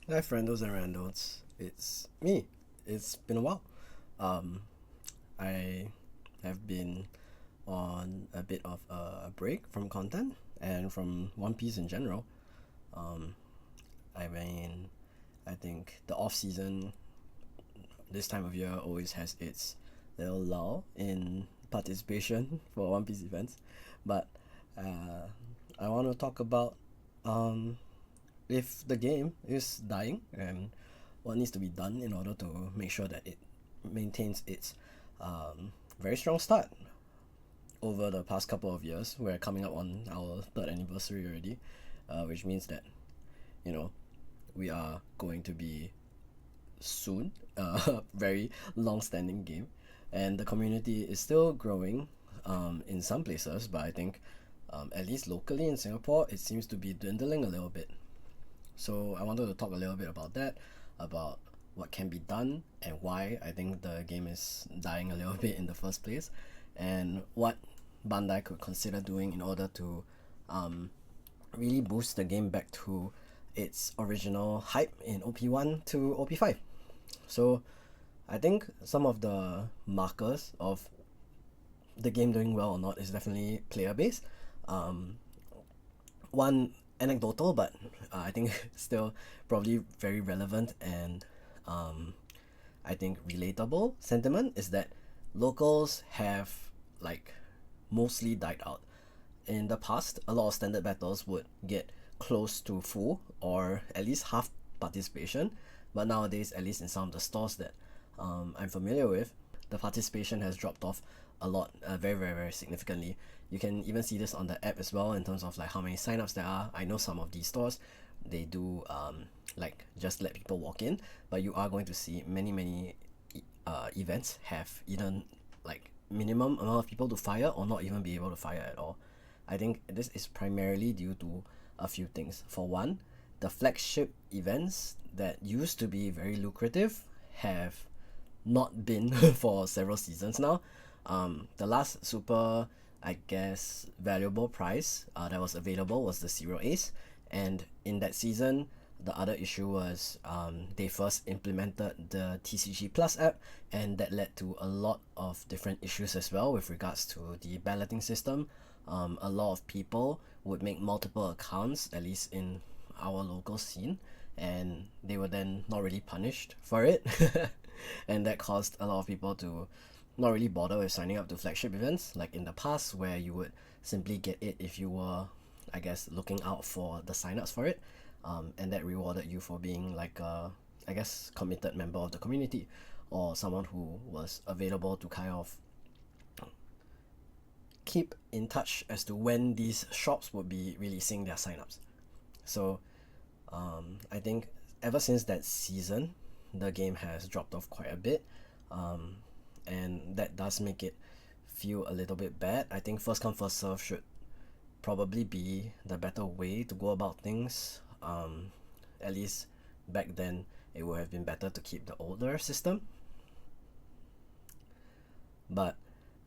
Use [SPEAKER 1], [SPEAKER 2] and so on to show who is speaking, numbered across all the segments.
[SPEAKER 1] Hi, friendos and randos. It's me. It's been a while. Um, I have been on a bit of a break from content and from One Piece in general. Um, I mean, I think the off season this time of year always has its little lull in participation for One Piece events, but uh, I want to talk about um if the game is dying and what needs to be done in order to make sure that it maintains its very strong start over the past couple of years. We're coming up on our third anniversary already, which means that you know we are going to be soon a very long-standing game, and the community is still growing in some places, but I think at least locally in Singapore it seems to be dwindling a little bit. So I wanted to talk a little bit about that, about what can be done and why I think the game is dying a little bit in the first place, and what Bandai could consider doing in order to really boost the game back to its original hype in OP1 to OP5. So I think some of the markers of the game doing well or not is definitely player base. Um, One anecdotal, but I think still probably very relevant and um, I think relatable sentiment is that locals have like mostly died out. In the past, a lot of standard battles would get close to full or at least half participation, but nowadays, at least in some of the stores that I'm familiar with, the participation has dropped off a lot, very, very, very significantly. You can even see this on the app as well in terms of like how many signups there are. I know some of these stores they do like just let people walk in, but you are going to see many events have either like minimum amount of people to fire or not even be able to fire at all. I think this is primarily due to a few things. For one, the flagship events that used to be very lucrative have not been for several seasons now. The last super, I guess, valuable prize that was available was the Serial Ace, and in that season, the other issue was they first implemented the TCG Plus app, and that led to a lot of different issues as well with regards to the balloting system. A lot of people would make multiple accounts, at least in our local scene, and they were then not really punished for it. And that caused a lot of people to not really bother with signing up to flagship events like in the past where you would simply get it if you were, I guess, looking out for the signups for it, and that rewarded you for being like a, I guess, committed member of the community or someone who was available to kind of keep in touch as to when these shops would be releasing their signups. So I think ever since that season, the game has dropped off quite a bit, um, and that does make it feel a little bit bad. I think first come first serve should probably be the better way to go about things. At least back then, it would have been better to keep the older system, but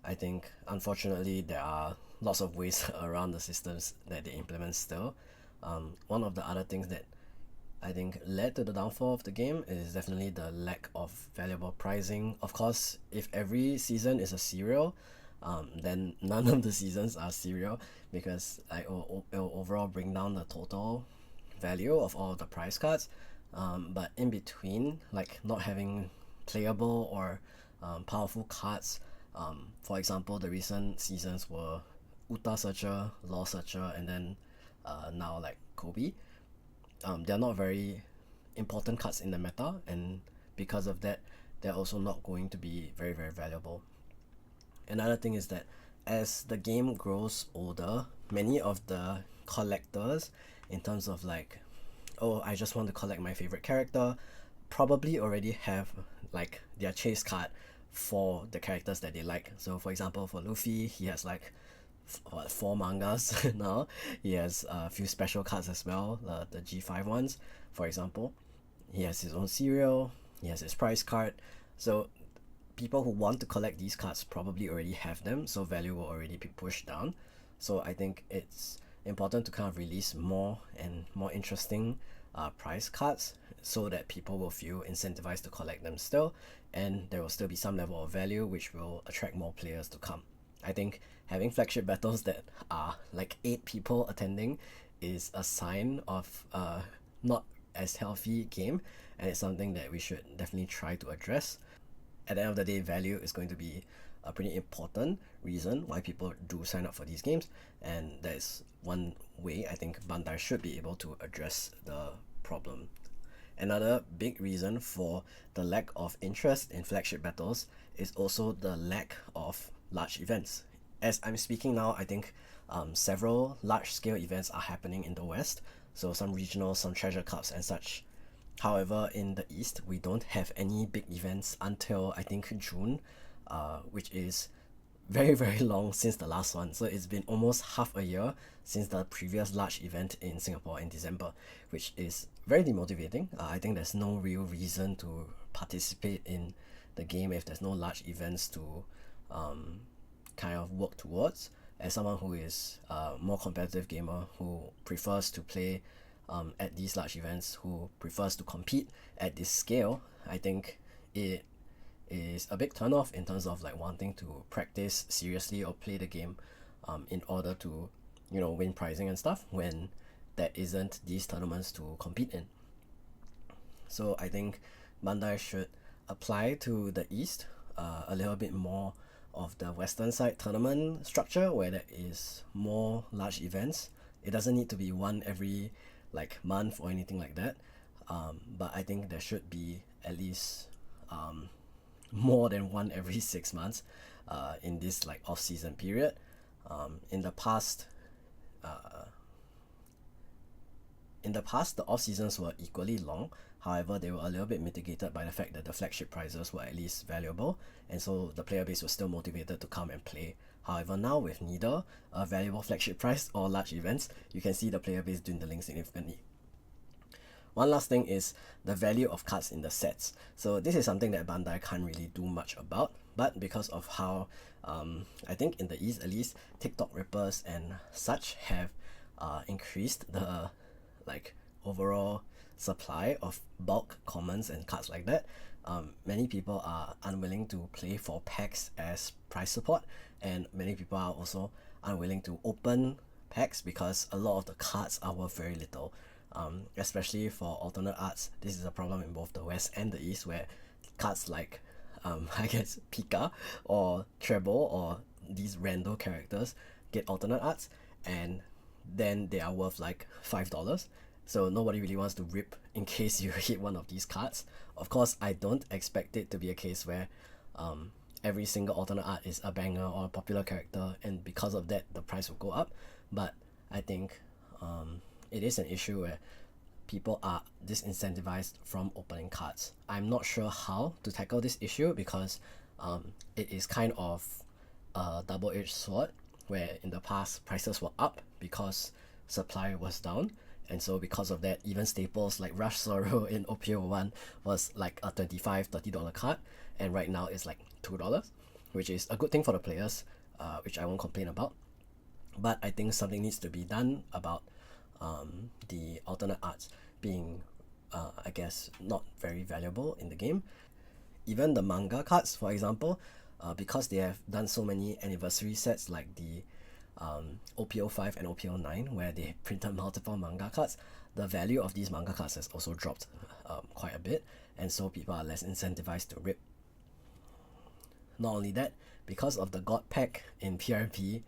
[SPEAKER 1] I think unfortunately there are lots of ways around the systems that they implement still. One of the other things that I think led to the downfall of the game is definitely the lack of valuable pricing. Of course, if every season is a serial, then none of the seasons are serial because it'll overall bring down the total value of all the prize cards. But in between, like not having playable or powerful cards, for example, the recent seasons were Uta Searcher, Law Searcher, and then now like Kobe. They're not very important cards in the meta, and because of that, they're also not going to be very, very valuable. Another thing is that as the game grows older, many of the collectors, in terms of like, oh, I just want to collect my favorite character, probably already have like their chase card for the characters that they like. So, for example, for Luffy, he has like what, four mangas now. He has a few special cards as well, the G5 ones, for example. He has his own cereal, he has his prize card. So people who want to collect these cards probably already have them, so value will already be pushed down. So I think it's important to kind of release more and more interesting price cards so that people will feel incentivized to collect them still, and there will still be some level of value which will attract more players to come. I think having flagship battles that are like 8 people attending is a sign of not as healthy game, and it's something that we should definitely try to address. At the end of the day, value is going to be a pretty important reason why people do sign up for these games, and that is one way I think Bandai should be able to address the problem. Another big reason for the lack of interest in flagship battles is also the lack of large events. As I'm speaking now, I think several large-scale events are happening in the West, so some regional, some treasure cups and such. However, in the East, we don't have any big events until I think June, which is very, very long since the last one. So it's been almost half a year since the previous large event in Singapore in December, which is very demotivating. I think there's no real reason to participate in the game if there's no large events to kind of work towards. As someone who is a more competitive gamer who prefers to play at these large events, who prefers to compete at this scale, I think it is a big turnoff in terms of like wanting to practice seriously or play the game in order to, you know, win prizing and stuff when there isn't these tournaments to compete in. So I think Bandai should apply to the East a little bit more of the Western side tournament structure where there is more large events. It doesn't need to be one every like month or anything like that, but I think there should be at least more than one every 6 months in this like off-season period. In the past, the off seasons were equally long. However, they were a little bit mitigated by the fact that the flagship prizes were at least valuable, and so the player base was still motivated to come and play. However, now with neither a valuable flagship prize or large events, you can see the player base dwindling significantly. One last thing is the value of cards in the sets. So this is something that Bandai can't really do much about, but because of how I think in the East at least, TikTok rippers and such have increased the like overall supply of bulk commons and cards like that. Many people are unwilling to play for packs as price support, and many people are also unwilling to open packs because a lot of the cards are worth very little. Especially for alternate arts, this is a problem in both the West and the East, where cards like I guess Pika or Treble or these rando characters get alternate arts, and then they are worth like $5. So nobody really wants to rip in case you hit one of these cards. Of course, I don't expect it to be a case where every single alternate art is a banger or a popular character, and because of that the price will go up. But I think it is an issue where people are disincentivized from opening cards. I'm not sure how to tackle this issue because it is kind of a double-edged sword, where in the past prices were up because supply was down, and so because of that even staples like Rush Sorrow in OPO1 was like a $25-$30 card, and right now it's like $2, which is a good thing for the players, which I won't complain about. But I think something needs to be done about the alternate arts being I guess not very valuable in the game. Even the manga cards, for example, because they have done so many anniversary sets like the OPO5 and OPO9 where they printed multiple manga cards, the value of these manga cards has also dropped quite a bit, and so people are less incentivized to rip. Not only that, because of the God Pack in PRP,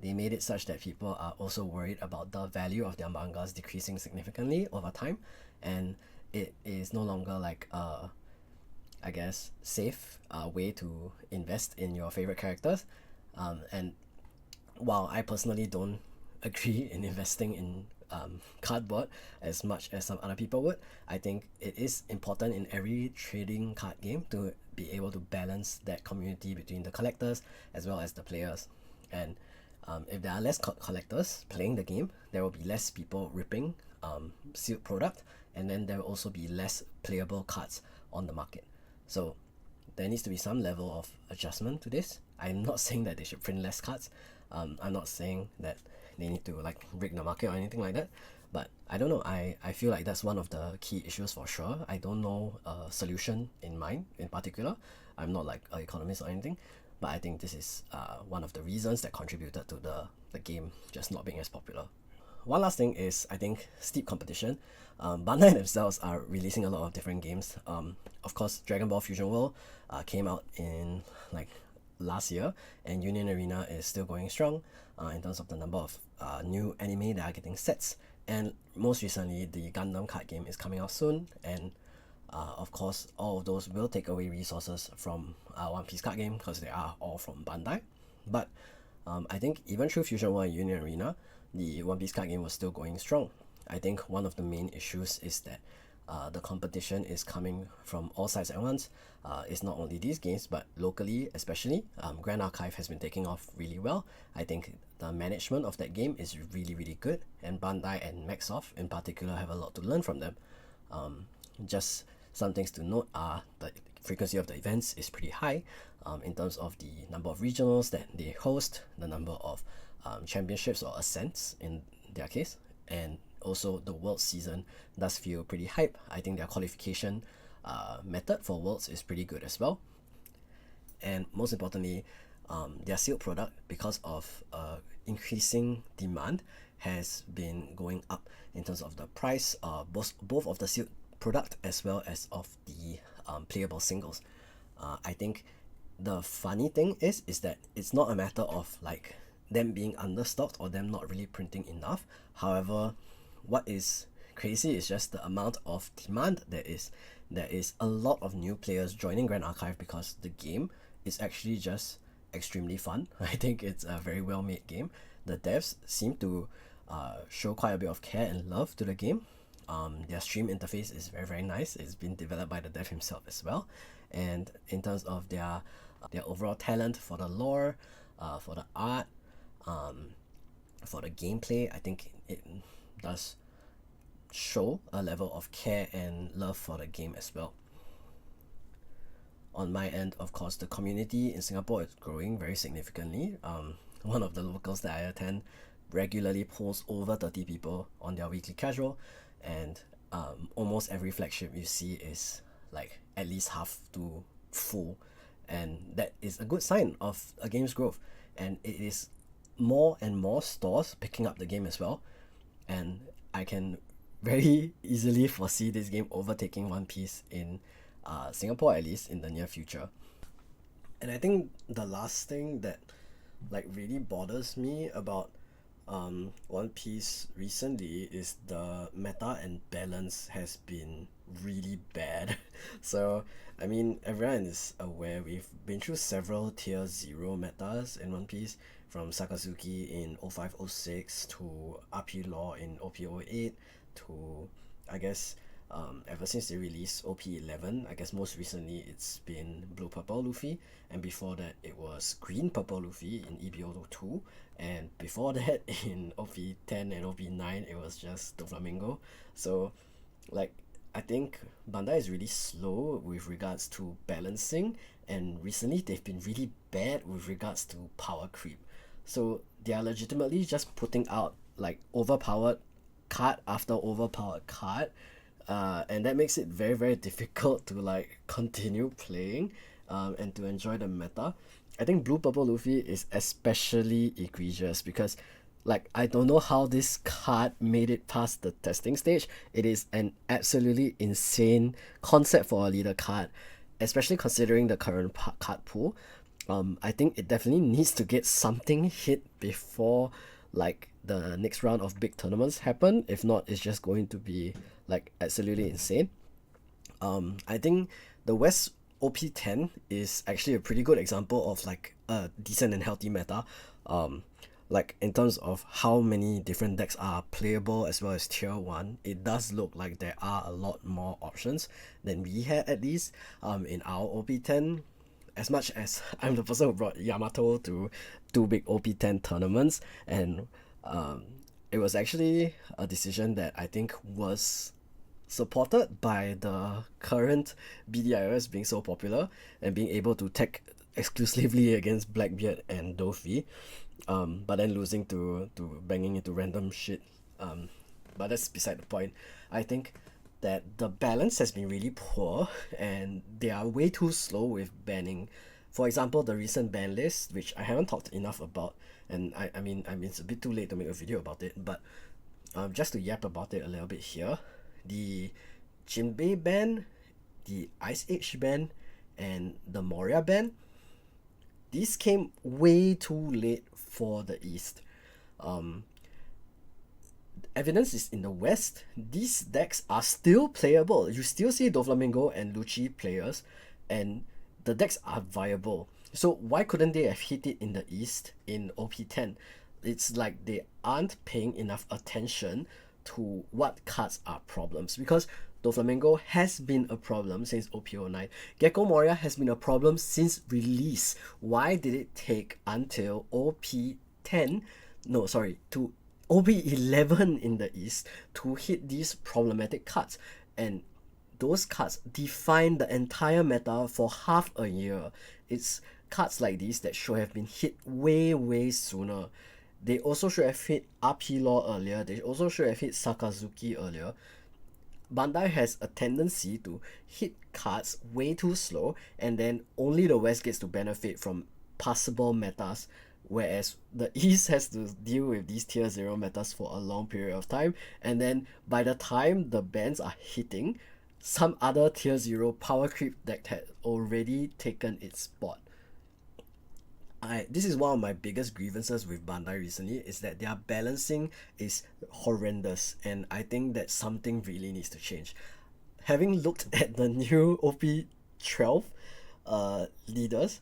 [SPEAKER 1] they made it such that people are also worried about the value of their mangas decreasing significantly over time, and it is no longer like I guess safe way to invest in your favorite characters. And while I personally don't agree in investing in cardboard as much as some other people would, I think it is important in every trading card game to be able to balance that community between the collectors as well as the players. And if there are less collectors playing the game, there will be less people ripping sealed product, and then there will also be less playable cards on the market. So there needs to be some level of adjustment to this. I'm not saying that they should print less cards. I'm not saying that they need to like rig the market or anything like that. But I don't know, I feel like that's one of the key issues for sure. I don't know a solution in mind in particular. I'm not like an economist or anything, but I think this is one of the reasons that contributed to the game just not being as popular. One last thing is, I think, steep competition. Bandai themselves are releasing a lot of different games. Of course, Dragon Ball Fusion World came out in like last year, and Union Arena is still going strong in terms of the number of new anime that are getting sets. And most recently, the Gundam card game is coming out soon, and of course, all of those will take away resources from One Piece card game because they are all from Bandai. But I think even through Fusion World and Union Arena, the One Piece card game was still going strong. I think one of the main issues is that the competition is coming from all sides at once. It's not only these games, but locally, especially, Grand Archive has been taking off really well. I think the management of that game is really, really good, and Bandai and Maxsoft in particular have a lot to learn from them. Just some things to note are the frequency of the events is pretty high in terms of the number of regionals that they host, the number of championships or ascents in their case, and also the world season does feel pretty hype. I think their qualification method for worlds is pretty good as well, and most importantly, their sealed product, because of increasing demand, has been going up in terms of the price, both of the sealed product as well as of the playable singles. I think the funny thing is that it's not a matter of like them being understocked or them not really printing enough. However, what is crazy is just the amount of demand there is. There is a lot of new players joining Grand Archive because the game is actually just extremely fun. I think it's a very well made game. The devs seem to show quite a bit of care and love to the game. Their stream interface is very, very nice. It's been developed by the dev himself as well. And in terms of their overall talent for the lore, for the art, for the gameplay, I think it does show a level of care and love for the game as well. On my end, of course, the community in Singapore is growing very significantly. One of the locals that I attend regularly posts over 30 people on their weekly casual, and almost every flagship you see is like at least half to full, and that is a good sign of a game's growth. And it is more and more stores picking up the game as well, and I can very easily foresee this game overtaking One Piece in Singapore, at least in the near future. And I think the last thing that like really bothers me about One Piece recently is the meta and balance has been really bad. So I mean, everyone is aware we've been through several tier 0 metas in One Piece, from Sakazuki in 0506 to RP Law in OP08 to, I guess, ever since they released OP11, I guess most recently it's been Blue Purple Luffy, and before that it was Green Purple Luffy in EBO2, and before that in OP10 and OP9 it was just Doflamingo. So like, I think Bandai is really slow with regards to balancing, and recently they've been really bad with regards to power creep. So they are legitimately just putting out like overpowered card after overpowered card, and that makes it very, very difficult to like continue playing and to enjoy the meta. I think Blue Purple Luffy is especially egregious because like, I don't know how this card made it past the testing stage. It is an absolutely insane concept for a leader card, especially considering the current card pool. I think it definitely needs to get something hit before like the next round of big tournaments happen. If not, it's just going to be like absolutely insane. I think the West OP10 is actually a pretty good example of like a decent and healthy meta. Like in terms of how many different decks are playable as well as tier 1, it does look like there are a lot more options than we had, at least in our OP10. As much as I'm the person who brought Yamato to 2 big OP10 tournaments, and it was actually a decision that I think was supported by the current BDIOS being so popular and being able to tech exclusively against Blackbeard and Dofi, but then losing to banging into random shit but that's beside the point. I think that the balance has been really poor, and they are way too slow with banning. For example, the recent ban list, which I haven't talked enough about, and I mean it's a bit too late to make a video about it, but just to yap about it a little bit here, the Jinbei ban, the Ice Age ban, and the Moria ban, these came way too late for the East. Um, Evidence is in the West. These decks are still playable. You still see Doflamingo and Lucci players, and the decks are viable. So why couldn't they have hit it in the East in OP10? It's like they aren't paying enough attention to what cards are problems, because Doflamingo has been a problem since OP09. Gecko Moria has been a problem since release. Why did it take until OP10? No, sorry, to OP11 in the East to hit these problematic cards? And those cards define the entire meta for half a year. It's cards like these that should have been hit way sooner. They also should have hit RP Law earlier. They also should have hit Sakazuki earlier. Bandai has a tendency to hit cards way too slow, and then only the West gets to benefit from passable metas, whereas the East has to deal with these tier 0 metas for a long period of time, and then by the time the bans are hitting, some other tier 0 power creep deck had already taken its spot. This is one of my biggest grievances with Bandai recently, is that their balancing is horrendous, and I think that something really needs to change. Having looked at the new OP12 leaders,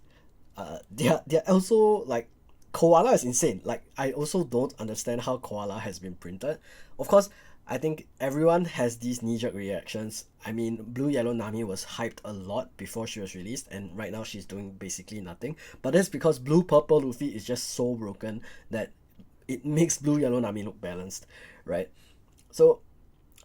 [SPEAKER 1] they're also like, Koala is insane. Like, I also don't understand how Koala has been printed. Of course, I think everyone has these knee-jerk reactions. I mean, Blue Yellow Nami was hyped a lot before she was released, and right now she's doing basically nothing. But that's because Blue Purple Luffy is just so broken that it makes Blue Yellow Nami look balanced, right? So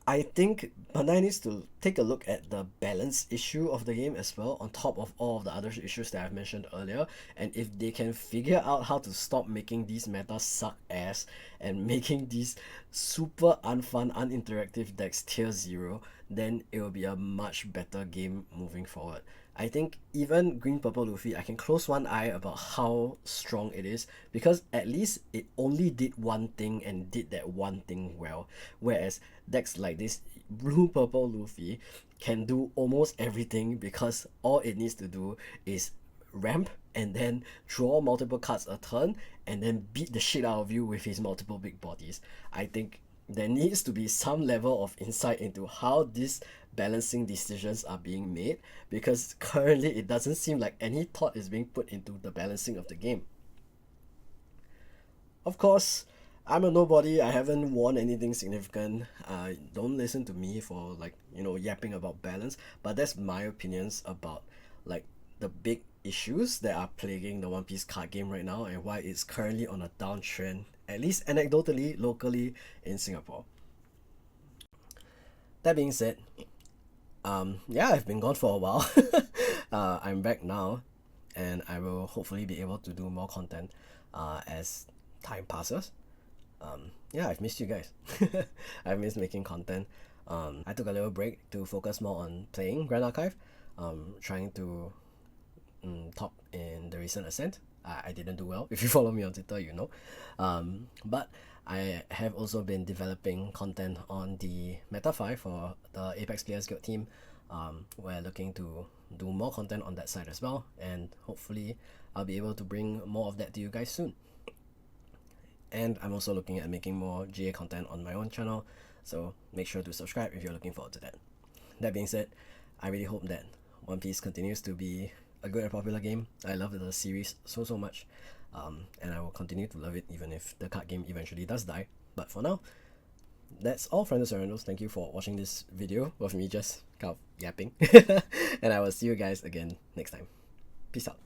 [SPEAKER 1] I think Bandai needs to take a look at the balance issue of the game as well, on top of all of the other issues that I've mentioned earlier. And if they can figure out how to stop making these metas suck ass and making these super unfun, uninteractive decks tier 0, then it will be a much better game moving forward. I think even Green Purple Luffy, I can close one eye about how strong it is, because at least it only did one thing and did that one thing well. Whereas decks like this Blue Purple Luffy can do almost everything, because all it needs to do is ramp and then draw multiple cards a turn and then beat the shit out of you with his multiple big bodies. I think there needs to be some level of insight into how these balancing decisions are being made, because currently it doesn't seem like any thought is being put into the balancing of the game. Of course, I'm a nobody. I haven't won anything significant. Don't listen to me for, like, yapping about balance, but that's my opinions about like the big issues that are plaguing the One Piece card game right now, and why it's currently on a downtrend, at least anecdotally, locally in Singapore. That being said, yeah, I've been gone for a while. I'm back now, and I will hopefully be able to do more content as time passes. Yeah, I've missed you guys. I've missed making content. I took a little break to focus more on playing Grand Archive, trying to top in the recent ascent. I didn't do well. If you follow me on Twitter, you know. But I have also been developing content on the Meta 5 for the Apex Players Guild team. We're looking to do more content on that side as well, and hopefully I'll be able to bring more of that to you guys soon. And I'm also looking at making more GA content on my own channel, so make sure to subscribe if you're looking forward to that. That being said, I really hope that One Piece continues to be a good and popular game. I love the series so much, and I will continue to love it even if the card game eventually does die. But for now, that's all, friendos and randos. Thank you for watching this video of me just kind of yapping, and I will see you guys again next time. Peace out.